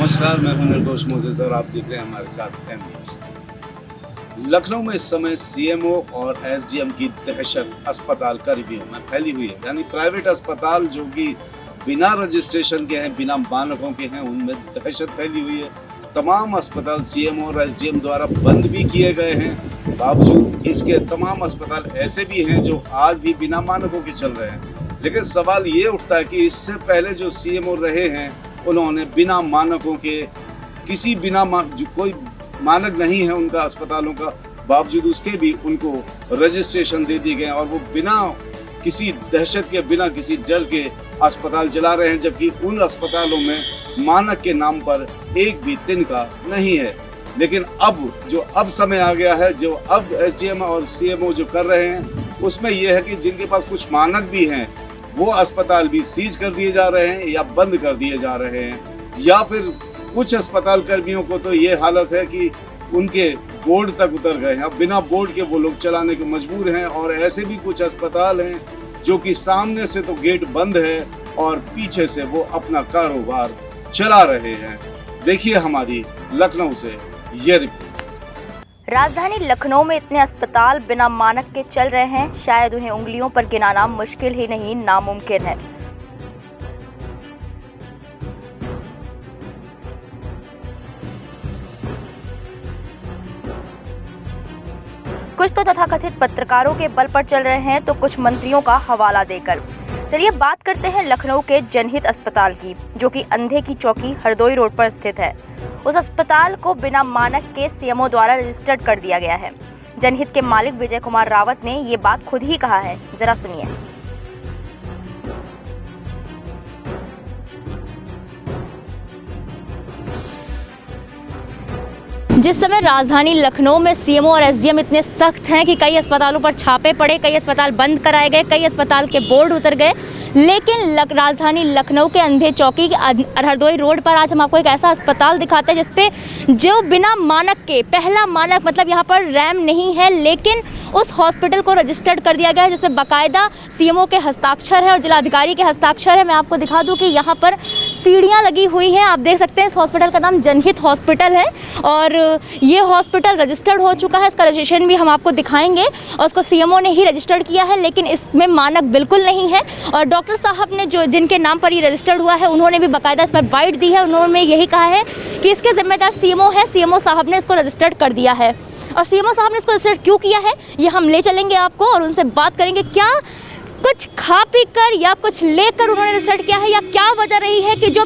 नमस्कार, मैं हूं निर्दोष मोसेस और आप देख रहे हैं हमारे साथ एम न्यूज़। लखनऊ में इस समय सीएमओ और एसडीएम की दहशत अस्पताल कर्मियों में फैली हुई है। यानी प्राइवेट अस्पताल जो कि बिना रजिस्ट्रेशन के हैं, बिना मानकों के हैं, उनमें दहशत फैली हुई है। तमाम अस्पताल सीएमओ और एसडीएम द्वारा बंद भी किए गए हैं। बावजूद इसके तमाम अस्पताल ऐसे भी हैं जो आज भी बिना मानकों के चल रहे हैं। लेकिन सवाल ये उठता है कि इससे पहले जो सीएमओ रहे हैं, उन्होंने बिना मानकों के जो कोई मानक नहीं है उनका अस्पतालों का, बावजूद उसके भी उनको रजिस्ट्रेशन दे दिए गए और वो बिना किसी दहशत के, बिना किसी डर के अस्पताल चला रहे हैं, जबकि उन अस्पतालों में मानक के नाम पर एक भी तिनका नहीं है। लेकिन अब समय आ गया है, जो अब एसडीएम और सीएमओ जो कर रहे हैं उसमें यह है कि जिनके पास कुछ मानक भी हैं वो अस्पताल भी सीज कर दिए जा रहे हैं या बंद कर दिए जा रहे हैं, या फिर कुछ अस्पताल कर्मियों को तो ये हालत है कि उनके बोर्ड तक उतर गए हैं। अब बिना बोर्ड के वो लोग चलाने के मजबूर हैं। और ऐसे भी कुछ अस्पताल हैं जो कि सामने से तो गेट बंद है और पीछे से वो अपना कारोबार चला रहे हैं। देखिए हमारी लखनऊ से ये रिपोर्ट। राजधानी लखनऊ में इतने अस्पताल बिना मानक के चल रहे हैं, शायद उन्हें उंगलियों पर गिनाना मुश्किल ही नहीं, नामुमकिन है। कुछ तो तथाकथित पत्रकारों के बल पर चल रहे हैं, तो कुछ मंत्रियों का हवाला देकर। चलिए बात करते हैं लखनऊ के जनहित अस्पताल की, जो कि अंधे की चौकी हरदोई रोड पर स्थित है। उस अस्पताल को बिना मानक के सीएमओ द्वारा रजिस्टर्ड कर दिया गया है। जनहित के मालिक विजय कुमार रावत ने ये बात खुद ही कहा है, जरा सुनिए। जिस समय राजधानी लखनऊ में सीएमओ और एसडीएम इतने सख्त हैं कि कई अस्पतालों पर छापे पड़े, कई अस्पताल बंद कराए गए, कई अस्पताल के बोर्ड उतर गए, लेकिन राजधानी लखनऊ के अंधे चौकी हरदोई रोड पर आज हम आपको एक ऐसा अस्पताल दिखाते हैं जिसपे जो बिना मानक के, पहला मानक मतलब यहाँ पर रैम नहीं है, लेकिन उस हॉस्पिटल को रजिस्टर्ड कर दिया गया है, जिसमें बाकायदा सीएमओ के हस्ताक्षर है और जिलाधिकारी के हस्ताक्षर है। मैं आपको दिखा दूं कि यहाँ पर सीढ़ियाँ लगी हुई हैं। आप देख सकते हैं इस हॉस्पिटल का नाम जनहित हॉस्पिटल है और ये हॉस्पिटल रजिस्टर्ड हो चुका है। इसका रजिस्ट्रेशन भी हम आपको दिखाएंगे और उसको सीएमओ ने ही रजिस्टर्ड किया है, लेकिन इसमें मानक बिल्कुल नहीं है। और डॉक्टर साहब ने जिनके नाम पर ये रजिस्टर्ड हुआ है, उन्होंने भी बाकायदा इस पर बाइट दी है। उन्होंने यही कहा है कि इसके जिम्मेदार सीएमओ है, सीएमओ साहब ने इसको रजिस्टर्ड कर दिया है। और सीएमओ साहब ने इसको रजिस्टर्ड क्यों किया है, ये हम ले चलेंगे आपको और उनसे बात करेंगे। क्या कुछ खा पी कर या कुछ लेकर उन्होंने रजिस्टर्ड किया है, या क्या वजह रही है कि जो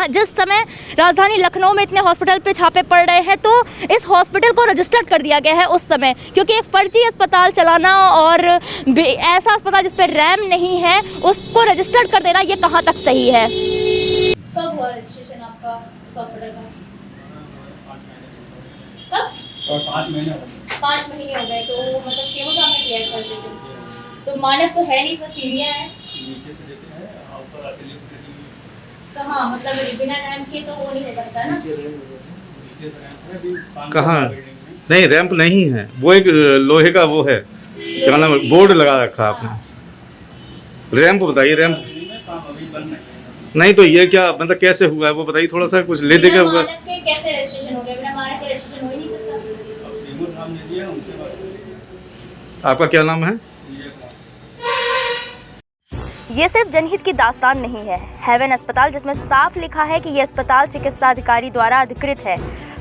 जिस समय राजधानी लखनऊ में इतने हॉस्पिटल पे छापे पड़ रहे हैं, तो इस हॉस्पिटल को रजिस्टर्ड कर दिया गया है उस समय, क्योंकि एक फर्जी अस्पताल चलाना और ऐसा अस्पताल जिस पर रैम नहीं है उसको रजिस्टर्ड कर देना, ये कहाँ तक सही है। कब हुआ रजिस्ट्रेशन आपका इस हॉस्पिटल का? कब? 5 महीने हो गए। तो मतलब सीएमओ साहब ने किया है रजिस्ट्रेशन, तो मानक तो है नहीं, इसमें सीढ़ियाँ हैं नीचे से लेते हैं ऊपर आके तो हाँ, मतलब बिना रैंप के तो वो नहीं हो सकता ना। कहाँ नहीं, रैंप नहीं है, वो एक लोहे का वो है, क्या नाम है, बोर्ड लगा रखा आपने। रैंप बताइए, रैंप नहीं तो ये क्या मतलब कैसे हुआ है वो बताइए, थोड़ा सा कुछ ले दे के हुआ। कैसे रजिस्ट्रेशन हो गया? बिना मानक के रजिस्ट्रेशन हो ही नहीं सकता। आपका क्या नाम है? ये सिर्फ जनहित की दास्तान नहीं है। हेवन अस्पताल, जिसमें साफ लिखा है कि ये अस्पताल चिकित्सा अधिकारी द्वारा अधिकृत है,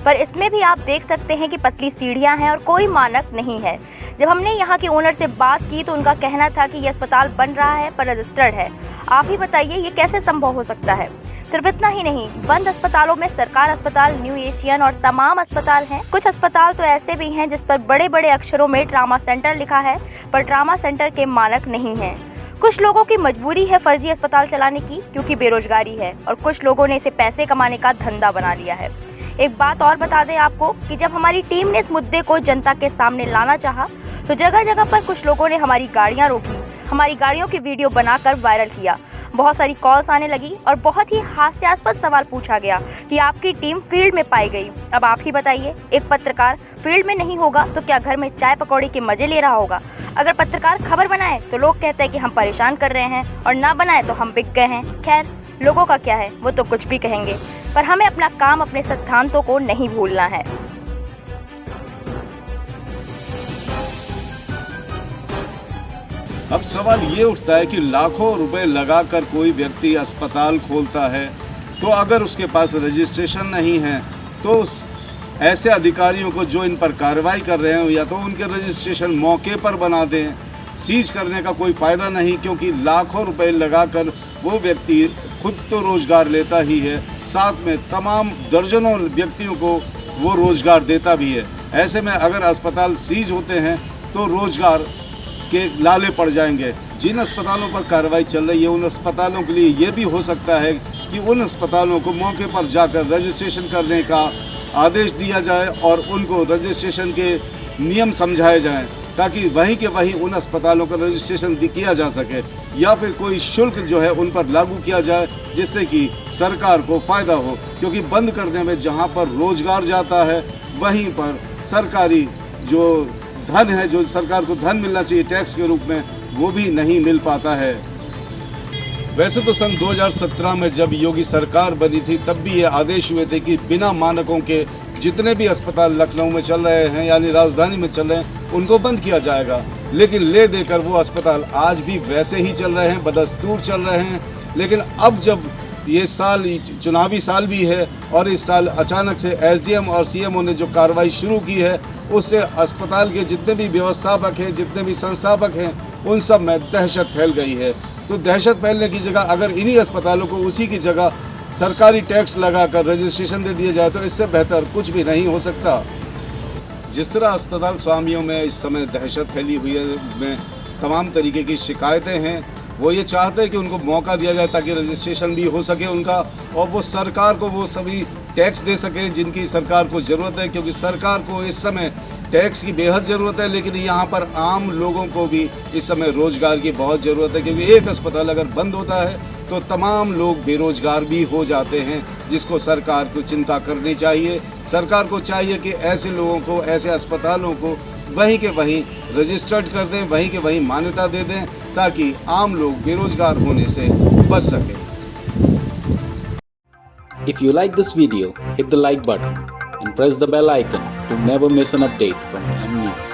पर इसमें भी आप देख सकते हैं कि पतली सीढ़ियां हैं और कोई मानक नहीं है। जब हमने यहाँ के ओनर से बात की तो उनका कहना था कि ये अस्पताल बन रहा है पर रजिस्टर्ड है। आप ही बताइए ये कैसे संभव हो सकता है। सिर्फ इतना ही नहीं, बंद अस्पतालों में सरकार अस्पताल, न्यू एशियन और तमाम अस्पताल हैं। कुछ अस्पताल तो ऐसे भी हैं जिस पर बड़े बड़े अक्षरों में ट्रामा सेंटर लिखा है, पर ट्रामा सेंटर के मानक नहीं हैं। कुछ लोगों की मजबूरी है फर्जी अस्पताल चलाने की, क्योंकि बेरोजगारी है, और कुछ लोगों ने इसे पैसे कमाने का धंधा बना लिया है। एक बात और बता दें आपको कि जब हमारी टीम ने इस मुद्दे को जनता के सामने लाना चाहा, तो जगह जगह पर कुछ लोगों ने हमारी गाड़ियां रोकी, हमारी गाड़ियों की वीडियो बनाकर वायरल किया। बहुत सारी कॉल्स आने लगी और बहुत ही हास्यास्पद सवाल पूछा गया कि आपकी टीम फील्ड में पाई गई। अब आप ही बताइए, एक पत्रकार फील्ड में नहीं होगा तो क्या घर में चाय पकौड़ी के मजे ले रहा होगा? अगर पत्रकार खबर बनाए तो लोग कहते हैं कि हम परेशान कर रहे हैं, और ना बनाए तो हम बिक गए हैं। खैर, लोगों का क्या है, वो तो कुछ भी कहेंगे। पर हमें अपना काम, अपने सिद्धांतों को नहीं भूलना है। अब सवाल ये उठता है कि लाखों रुपए लगाकर कोई व्यक्ति अस्पताल खोलता है, तो अगर उसके पास रजिस्ट्रेशन नहीं है तो ऐसे अधिकारियों को जो इन पर कार्रवाई कर रहे हैं या तो उनके रजिस्ट्रेशन मौके पर बना दें। सीज करने का कोई फ़ायदा नहीं, क्योंकि लाखों रुपए लगाकर वो व्यक्ति खुद तो रोज़गार लेता ही है, साथ में तमाम दर्जनों व्यक्तियों को वो रोज़गार देता भी है। ऐसे में अगर अस्पताल सीज होते हैं तो रोज़गार के लाले पड़ जाएंगे। जिन अस्पतालों पर कार्रवाई चल रही है उन अस्पतालों के लिए ये भी हो सकता है कि उन अस्पतालों को मौके पर जाकर रजिस्ट्रेशन करने का आदेश दिया जाए और उनको रजिस्ट्रेशन के नियम समझाए जाएं, ताकि वहीं के वहीं उन अस्पतालों का रजिस्ट्रेशन किया जा सके, या फिर कोई शुल्क जो है उन पर लागू किया जाए जिससे कि सरकार को फ़ायदा हो। क्योंकि बंद करने में जहां पर रोज़गार जाता है वहीं पर सरकारी जो धन है, जो सरकार को धन मिलना चाहिए टैक्स के रूप में, वो भी नहीं मिल पाता है। वैसे तो सन 2017 में जब योगी सरकार बनी थी तब भी ये आदेश हुए थे कि बिना मानकों के जितने भी अस्पताल लखनऊ में चल रहे हैं यानी राजधानी में चल रहे हैं उनको बंद किया जाएगा। लेकिन ले देकर वो अस्पताल आज भी वैसे ही चल रहे हैं, बदस्तूर चल रहे हैं। लेकिन अब जब ये साल चुनावी साल भी है और इस साल अचानक से एसडीएम और सीएमओ ने जो कार्रवाई शुरू की है उससे अस्पताल के जितने भी व्यवस्थापक हैं, जितने भी संस्थापक हैं, उन सब में दहशत फैल गई है। तो दहशत फैलने की जगह अगर इन्हीं अस्पतालों को उसी की जगह सरकारी टैक्स लगाकर रजिस्ट्रेशन दे दिया जाए तो इससे बेहतर कुछ भी नहीं हो सकता। जिस तरह अस्पताल स्वामियों में इस समय दहशत फैली हुई है, में तमाम तरीके की शिकायतें हैं, वो ये चाहते हैं कि उनको मौका दिया जाए ताकि रजिस्ट्रेशन भी हो सके उनका, और वो सरकार को वो सभी टैक्स दे सके जिनकी सरकार को ज़रूरत है। क्योंकि सरकार को इस समय टैक्स की बेहद ज़रूरत है, लेकिन यहाँ पर आम लोगों को भी इस समय रोज़गार की बहुत ज़रूरत है। क्योंकि एक अस्पताल अगर बंद होता है तो तमाम लोग बेरोज़गार भी हो जाते हैं, जिसको सरकार को चिंता करनी चाहिए। सरकार को चाहिए कि ऐसे लोगों को, ऐसे अस्पतालों को वहीं के वहीं रजिस्टर्ड कर दें, वहीं के वहीं मान्यता दे दें, ताकि आम लोग बेरोज़गार होने से बच सकें। If you like this video, hit the like button and press the bell icon to never miss an update from M News.